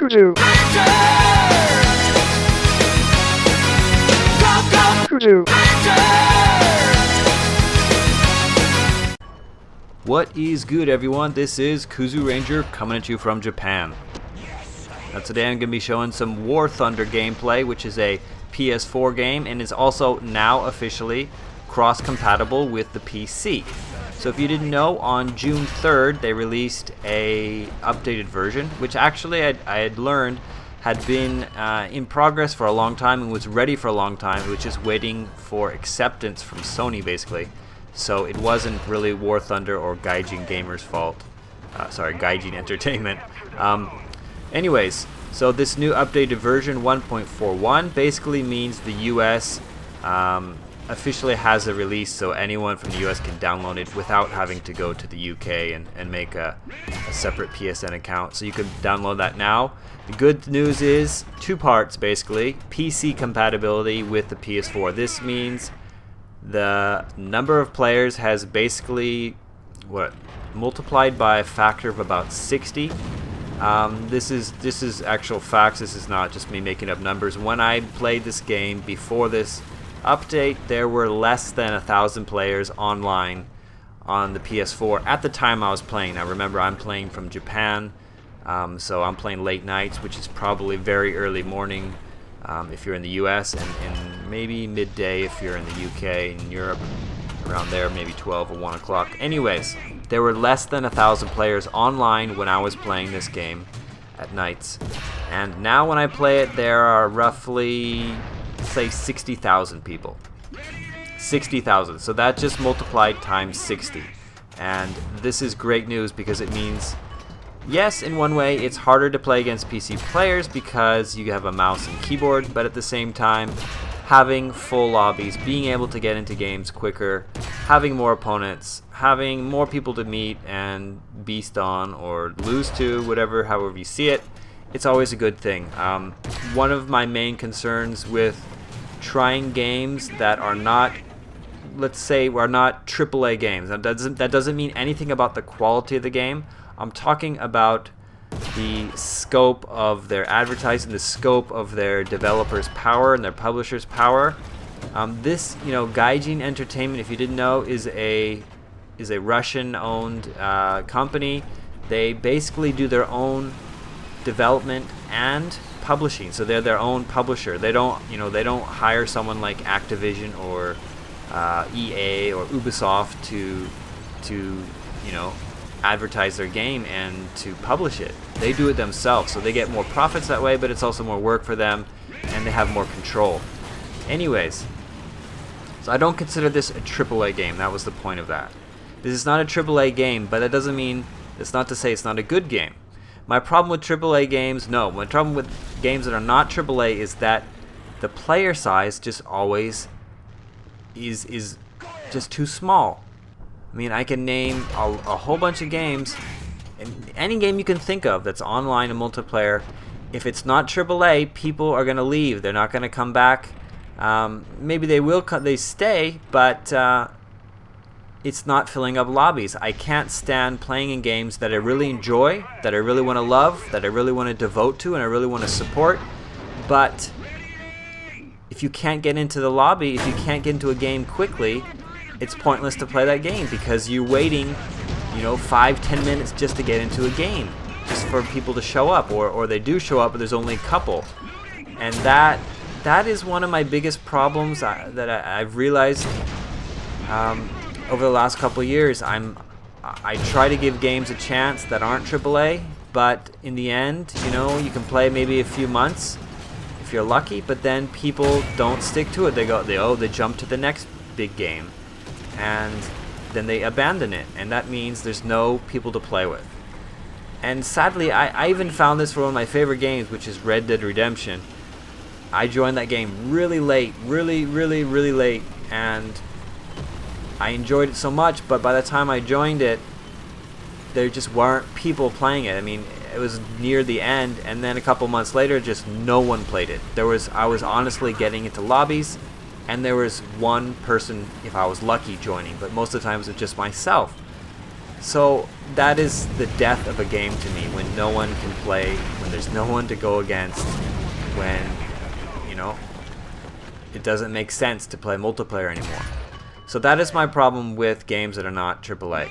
Kuzu. Kuzu. What is good, everyone? This is Kuzu Ranger coming at you from Japan. Now today I'm going to be showing some War Thunder gameplay, which is a PS4 game and is also now officially cross-compatible with the PC. So if you didn't know, on June 3rd they released a updated version, which actually I had learned had been in progress for a long time and was ready for a long time. It was just waiting for acceptance from Sony, basically. So it wasn't really War Thunder or Gaijin Gamers' fault. Sorry, Gaijin Entertainment. Anyways, so this new updated version 1.41 basically means the US officially has a release, so anyone from the US can download it without having to go to the UK and make a separate PSN account. So you can download that now. The good news is two parts, basically. PC compatibility with the PS4. This means the number of players has basically multiplied by a factor of about 60. This is actual facts. This is not just me making up numbers. When I played this game before this update, there were less than 1,000 players online on the PS4 at the time I was playing. Now remember, I'm playing from Japan, so I'm playing late nights, which is probably very early morning if you're in the US, and maybe midday if you're in the UK and Europe, around there, maybe 12 or 1 o'clock. Anyways, there were less than 1,000 players online when I was playing this game at nights, and now when I play it, there are roughly, say, 60,000 people. 60,000. So that just multiplied times 60. And this is great news because it means, yes, in one way, it's harder to play against PC players because you have a mouse and keyboard, but at the same time, having full lobbies, being able to get into games quicker, having more opponents, having more people to meet and beast on or lose to, however you see it, it's always a good thing. One of my main concerns with trying games that are not, let's say, are not AAA games. That doesn't mean anything about the quality of the game. I'm talking about the scope of their advertising, the scope of their developers' power and their publishers' power. This, Gaijin Entertainment, if you didn't know, is a Russian-owned company. They basically do their own development and publishing, so they're their own publisher. They don't hire someone like Activision or EA or Ubisoft to advertise their game and to publish it. They do it themselves, so they get more profits that way, but it's also more work for them and they have more control. Anyways, so I don't consider this a AAA game. That was the point of that. This is not a AAA game, but that doesn't mean, it's not to say it's not a good game. My problem with AAA games, my problem with games that are not AAA is that the player size just always is just too small. I mean, I can name a whole bunch of games, and any game you can think of that's online and multiplayer. If it's not AAA, people are going to leave. They're not going to come back. Maybe they will. They stay, but it's not filling up lobbies. I can't stand playing in games that I really enjoy, that I really want to love, that I really want to devote to, and I really want to support. But if you can't get into the lobby, if you can't get into a game quickly, it's pointless to play that game because you're waiting, 5-10 minutes just to get into a game, just for people to show up, or they do show up, but there's only a couple. And that is one of my biggest problems that I've realized over the last couple of years. I try to give games a chance that aren't AAA, but in the end, you can play maybe a few months if you're lucky, but then people don't stick to it. They jump to the next big game, and then they abandon it, and that means there's no people to play with. And sadly, I even found this for one of my favorite games, which is Red Dead Redemption. I joined that game really late, really late, and I enjoyed it so much, but by the time I joined it, there just weren't people playing it. I mean, it was near the end, and then a couple months later, just no one played it. I was honestly getting into lobbies, and there was one person, if I was lucky, joining, but most of the time it was just myself. So that is the death of a game to me, when no one can play, when there's no one to go against, when, you know, it doesn't make sense to play multiplayer anymore. So that is my problem with games that are not AAA.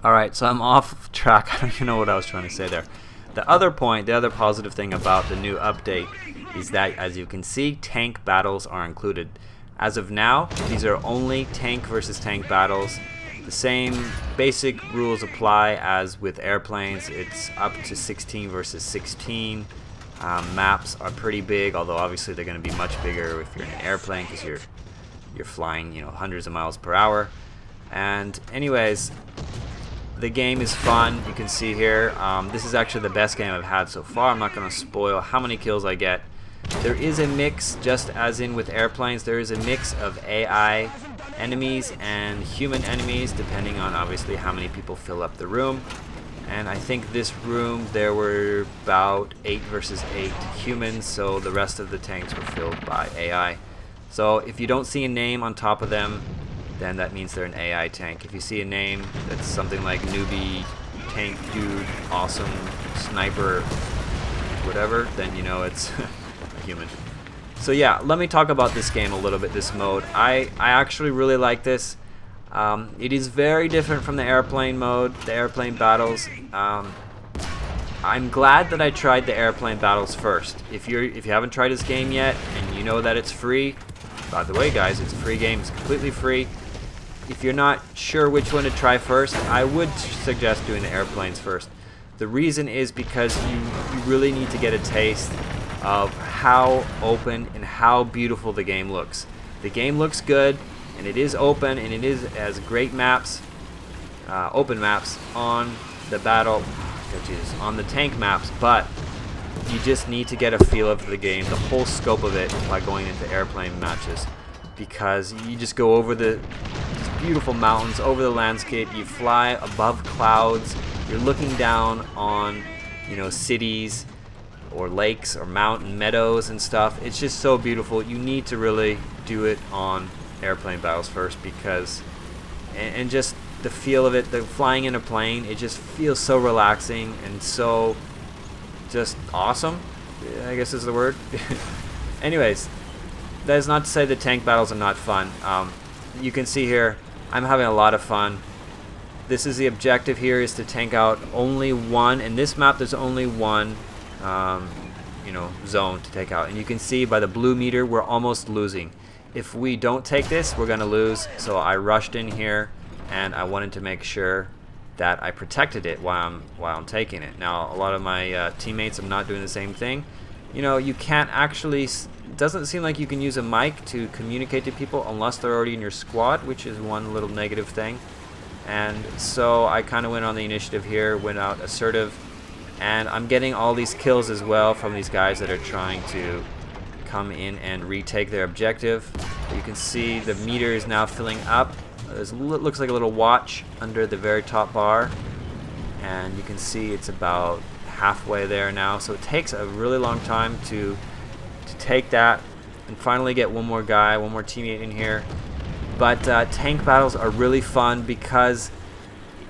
Alright, so I'm off track. I don't even know what I was trying to say there. The other point, the other positive thing about the new update is that, as you can see, tank battles are included. As of now, these are only tank versus tank battles. The same basic rules apply as with airplanes. It's up to 16 versus 16. Maps are pretty big, although obviously they're going to be much bigger if you're in an airplane, because you're flying, you know, hundreds of miles per hour. And anyways, the game is fun. You can see here, this is actually the best game I've had so far. I'm not going to spoil how many kills I get. There is a mix, just as in with airplanes, there is a mix of AI enemies and human enemies, depending on obviously how many people fill up the room. And I think this room there were about 8 versus 8 humans, so the rest of the tanks were filled by AI. So if you don't see a name on top of them, then that means they're an AI tank. If you see a name that's something like newbie, tank dude, awesome, sniper, whatever, then you know it's a human. So yeah, let me talk about this game a little bit, this mode. I actually really like this. It is very different from the airplane mode, the airplane battles. I'm glad that I tried the airplane battles first. If you haven't tried this game yet and you know that it's free, by the way guys, it's a free game, it's completely free. If you're not sure which one to try first, I would suggest doing the airplanes first. The reason is because you really need to get a taste of how open and how beautiful the game looks. The game looks good, and it is open, and it has great maps, open maps on the on the tank maps, but you just need to get a feel of the game, the whole scope of it, by going into airplane matches, because you just go over these beautiful mountains, over the landscape, you fly above clouds, you're looking down on, you know, cities or lakes or mountain meadows and stuff. It's just so beautiful. You need to really do it on airplane battles first, because and just the feel of it, the flying in a plane, it just feels so relaxing and so just awesome, I guess is the word. Anyways, that is not to say the tank battles are not fun. You can see here I'm having a lot of fun. This is the objective here, is to tank out only one. In this map there's only one you know, zone to take out, and you can see by the blue meter we're almost losing. If we don't take this, we're gonna lose. So I rushed in here and I wanted to make sure that I protected it while I'm taking it. Now a lot of my teammates are not doing the same thing. You know, you can't actually, it doesn't seem like you can use a mic to communicate to people unless they're already in your squad, which is one little negative thing. And so I kind of went on the initiative here, went out assertive, and I'm getting all these kills as well from these guys that are trying to come in and retake their objective. You can see the meter is now filling up. It looks like a little watch under the very top bar, and you can see it's about halfway there now. So it takes a really long time to take that and finally get one more guy, one more teammate in here. But tank battles are really fun because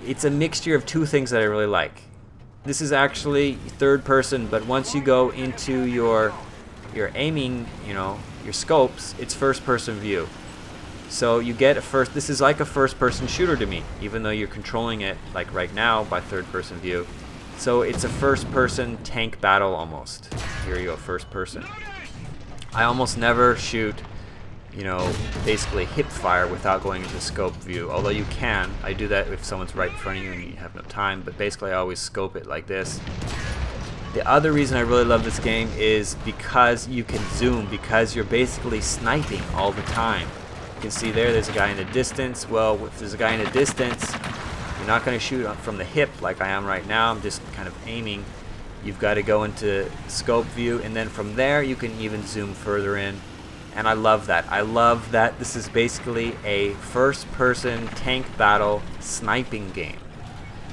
it's a mixture of two things that I really like. This is actually third person, but once you go into your aiming, you know, your scopes, it's first person view. So you get this is like a first person shooter to me, even though you're controlling it like right now by third person view. So it's a first person tank battle almost. Here you go, first person. I almost never shoot, you know, basically hip fire without going into scope view, although you can. I do that if someone's right in front of you and you have no time, but basically I always scope it like this. The other reason I really love this game is because you can zoom, because you're basically sniping all the time. You can see there's a guy in the distance. Well, if there's a guy in the distance, you're not going to shoot from the hip like I am right now. I'm just kind of aiming. You've got to go into scope view, and then from there you can even zoom further in. And I love that. I love that this is basically a first-person tank battle sniping game.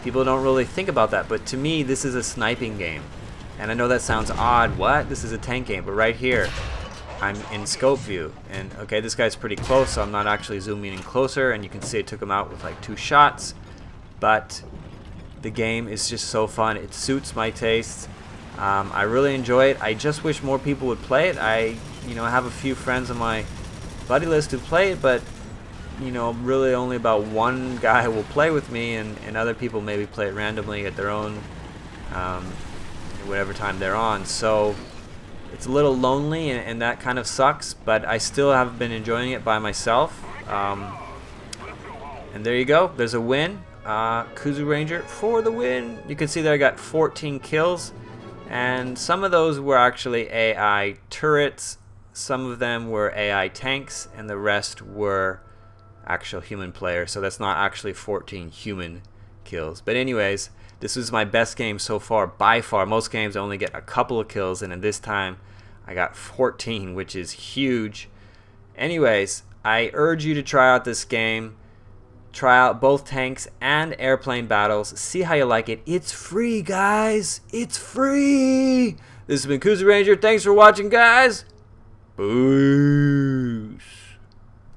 People don't really think about that, but to me this is a sniping game. And I know that sounds odd. What? This is a tank game, but right here I'm in scope view, and okay, this guy's pretty close, so I'm not actually zooming in closer, and you can see I took him out with like 2 shots. but the game is just so fun. It suits my taste. I really enjoy it. I just wish more people would play it. I have a few friends on my buddy list who play it, but really only about one guy will play with me, and other people maybe play it randomly at their own whatever time they're on. So it's a little lonely, and that kind of sucks, but I still have been enjoying it by myself. And there you go. There's a win. Kuzu Ranger for the win. You can see that I got 14 kills, and some of those were actually AI turrets, some of them were AI tanks, and the rest were actual human players. So that's not actually 14 human kills. But anyways, this was my best game so far by far. Most games I only get a couple of kills, and in this time I got 14, which is huge. Anyways, I urge you to try out this game. Try out both tanks and airplane battles. See how you like it. It's free, guys. It's free. This has been Kuzu Ranger. Thanks for watching, guys. Bye.